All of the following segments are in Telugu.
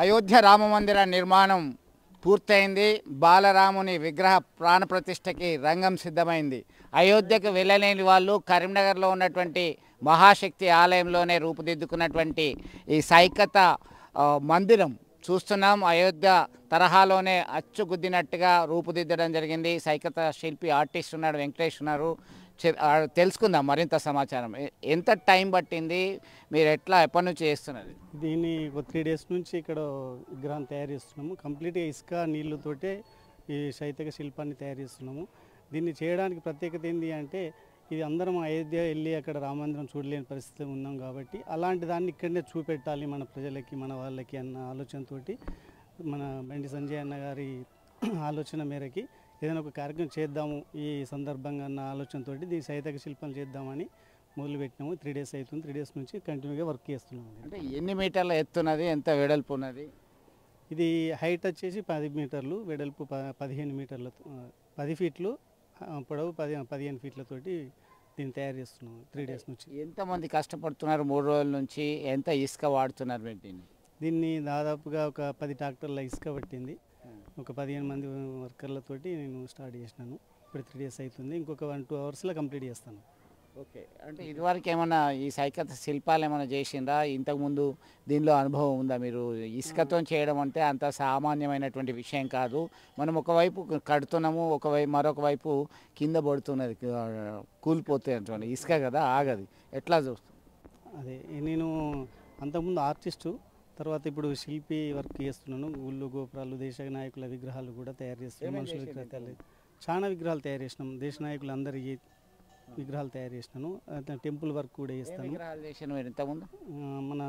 అయోధ్య రామమందిర నిర్మాణం పూర్తయింది. బాలరాముని విగ్రహ ప్రాణప్రతిష్ఠకి రంగం సిద్ధమైంది. అయోధ్యకు వెళ్ళలేని వాళ్ళు కరీంనగర్లో ఉన్నటువంటి మహాశక్తి ఆలయంలోనే రూపుదిద్దుకున్నటువంటి ఈ సైకత మందిరం చూస్తున్నాం. అయోధ్య తరహాలోనే అచ్చుగుద్దినట్టుగా రూపుదిద్దడం జరిగింది. సైకత శిల్పి ఆర్టిస్ట్ ఉన్నాడు, వెంకటేష్ ఉన్నారు. తెలుసుకుందాం మరింత సమాచారం. ఎంత టైం పట్టింది, మీరు ఎప్పటి నుంచి చేస్తున్నది? దీన్ని ఒక 3 డేస్ నుంచి ఇక్కడ విగ్రహం తయారు చేస్తున్నాము. కంప్లీట్గా ఇసుక నీళ్ళతోటే ఈ శైతిక శిల్పాన్ని తయారు చేస్తున్నాము. దీన్ని చేయడానికి ప్రత్యేకత ఏంటి అంటే, ఇది అందరం అయోధ్య వెళ్ళి అక్కడ రామమందిరం చూడలేని పరిస్థితి ఉన్నాం కాబట్టి అలాంటి దాన్ని ఇక్కడనే చూపెట్టాలి మన ప్రజలకి, మన వాళ్ళకి అన్న ఆలోచనతోటి మన బండి సంజయ్ అన్న గారి ఆలోచన మేరకి ఏదైనా ఒక కార్యక్రమం చేద్దాము ఈ సందర్భంగా అన్న ఆలోచనతో దీన్ని శైతిక శిల్పం చేద్దామని మొదలుపెట్టినాము. 3 డేస్ అవుతుంది. 3 డేస్ నుంచి కంటిన్యూగా వర్క్ చేస్తున్నాము. అంటే ఎన్ని మీటర్ల ఎత్తున్నది, ఎంత వెడల్పు ఉన్నది? ఇది హైట్ వచ్చేసి 10 మీటర్లు, వెడల్పు 15 మీటర్ల, 10 ఫీట్లు, పొడవు 15 ఫీట్లతోటి దీన్ని తయారు చేస్తున్నాము 3 డేస్ నుంచి. ఎంతమంది కష్టపడుతున్నారు 3 రోజుల నుంచి? ఎంత ఇసుక వాడుతున్నారు మీరు? దీన్ని దాదాపుగా ఒక 10 ట్రాక్టర్ల ఇసుక పట్టింది. ఒక 15 మంది వర్కర్లతోటి నేను స్టార్ట్ చేసినాను. ఇప్పుడు 3 డేస్ అవుతుంది. ఇంకొక 1-2 అవర్స్లో కంప్లీట్ చేస్తాను. ఓకే. అంటే ఇదివరకు ఏమన్నా ఈ సైకత శిల్పాలు ఏమైనా చేసిండ్రా? ఇంతకుముందు దీనిలో అనుభవం ఉందా? మీరు ఇసుకతో చేయడం అంటే అంత సామాన్యమైనటువంటి విషయం కాదు. మనం ఒకవైపు కడుతున్నాము, మరొక వైపు కింద పడుతున్నది, కూలిపోతుంది. ఇసుక కదా, ఆగది. ఎట్లా చూస్తాం? అదే నేను అంతకుముందు ఆర్టిస్టు, తర్వాత ఇప్పుడు శిల్పి వర్క్ చేస్తున్నాను. గుళ్ళు, గోపురాలు, దేశ నాయకుల విగ్రహాలు కూడా తయారు చేస్తున్నాను. మనుషుల విగ్రహాలు, చాలా విగ్రహాలు తయారు చేసినాం. దేశ నాయకులు అందరికీ విగ్రహాలు తయారు చేసినాను. టెంపుల్ వర్క్ కూడా చేస్తాను. మన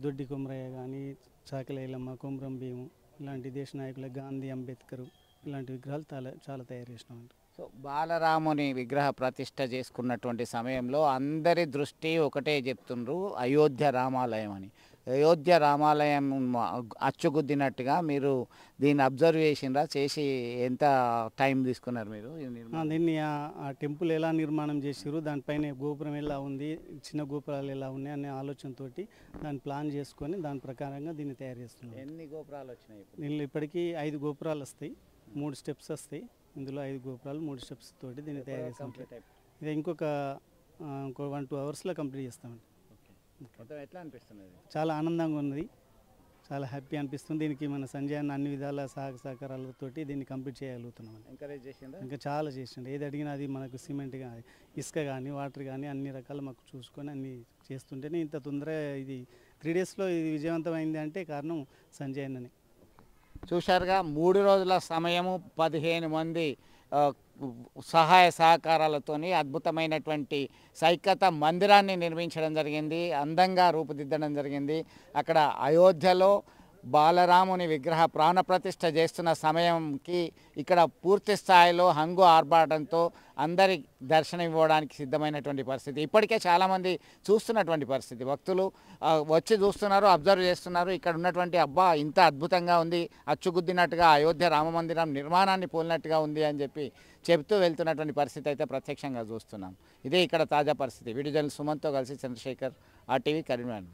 దొడ్డి కొమరయ్య కానీ, చాకలైలమ్మ, కొమరం భీము ఇలాంటి దేశ నాయకుల, గాంధీ, అంబేద్కర్ ఇలాంటి విగ్రహాలు చాలా తయారు చేసినాం. సో బాలరాముని విగ్రహ ప్రతిష్ట చేసుకున్నటువంటి సమయంలో అందరి దృష్టి ఒకటే చెప్తుండ్రు, అయోధ్య రామాలయం అని. అయోధ్య రామాలయం అచ్చుగుద్దినట్టుగా మీరు దీన్ని అబ్జర్వ్ చేసిండ్రా? చేసి ఎంత టైం తీసుకున్నారు మీరు? దీన్ని ఆ టెంపుల్ ఎలా నిర్మాణం చేసారు, దానిపైన గోపురం ఎలా ఉంది, చిన్న గోపురాలు ఎలా ఉన్నాయి అనే ఆలోచనతో దాన్ని ప్లాన్ చేసుకొని దాని ప్రకారంగా దీన్ని తయారు చేస్తున్నాం. ఎన్ని గోపురాలు వచ్చినాయి? దీనిలో ఇప్పటికీ 5 గోపురాలు వస్తాయి, 3 స్టెప్స్ వస్తాయి. ఇందులో 5 గోపురాలు 3 స్టెప్స్ తోటి దీన్ని తయారు చేస్తాం. ఇది ఇంకో 1-2 అవర్స్లో కంప్లీట్ చేస్తామండి. ఎట్లా అనిపిస్తుంది? చాలా ఆనందంగా ఉన్నది, చాలా హ్యాపీ అనిపిస్తుంది. దీనికి మన సంజయ్ అన్న అన్ని విధాల సహకారాలతోటి దీన్ని కంప్లీట్ చేయగలుగుతున్నాం. ఎంకరేజ్ చేసిందా? ఇంకా చాలా చేసిండు. ఏది అడిగినా అది మనకు సిమెంట్ కానీ, ఇసుక కానీ, వాటర్ కానీ అన్ని రకాలు మాకు చూసుకొని అన్ని చేస్తుంటేనే ఇంత తొందరగా ఇది 3 డేస్లో ఇది విజయవంతమైంది అంటే కారణం సంజయ్ అన్ననే. చూశారుగా, 3 రోజుల సమయము, 15 మంది సహాయ సహకారాలతోని అద్భుతమైనటువంటి సైకత మందిరాన్ని నిర్మించడం జరిగింది, అందంగా రూపుదిద్దడం జరిగింది. అక్కడ అయోధ్యలో బాలరాముని విగ్రహ ప్రాణప్రతిష్ఠ చేస్తున్న సమయంకి ఇక్కడ పూర్తి స్థాయిలో హంగు ఆర్భాటంతో అందరి దర్శనం ఇవ్వడానికి సిద్ధమైనటువంటి పరిస్థితి. ఇప్పటికే చాలామంది చూస్తున్నటువంటి పరిస్థితి, భక్తులు వచ్చి చూస్తున్నారు, అబ్జర్వ్ చేస్తున్నారు. ఇక్కడ ఉన్నటువంటి అబ్బా ఇంత అద్భుతంగా ఉంది, అచ్చుగుద్దినట్టుగా అయోధ్య రామమందిరం నిర్మాణాన్ని పోలినట్టుగా ఉంది అని చెప్తూ వెళ్తున్నటువంటి పరిస్థితి అయితే ప్రత్యక్షంగా చూస్తున్నాం. ఇదే ఇక్కడ తాజా పరిస్థితి. వీడియో జర్నలిస్ట్ సుమన్తో కలిసి చంద్రశేఖర్, RTV, కరీంనగర్.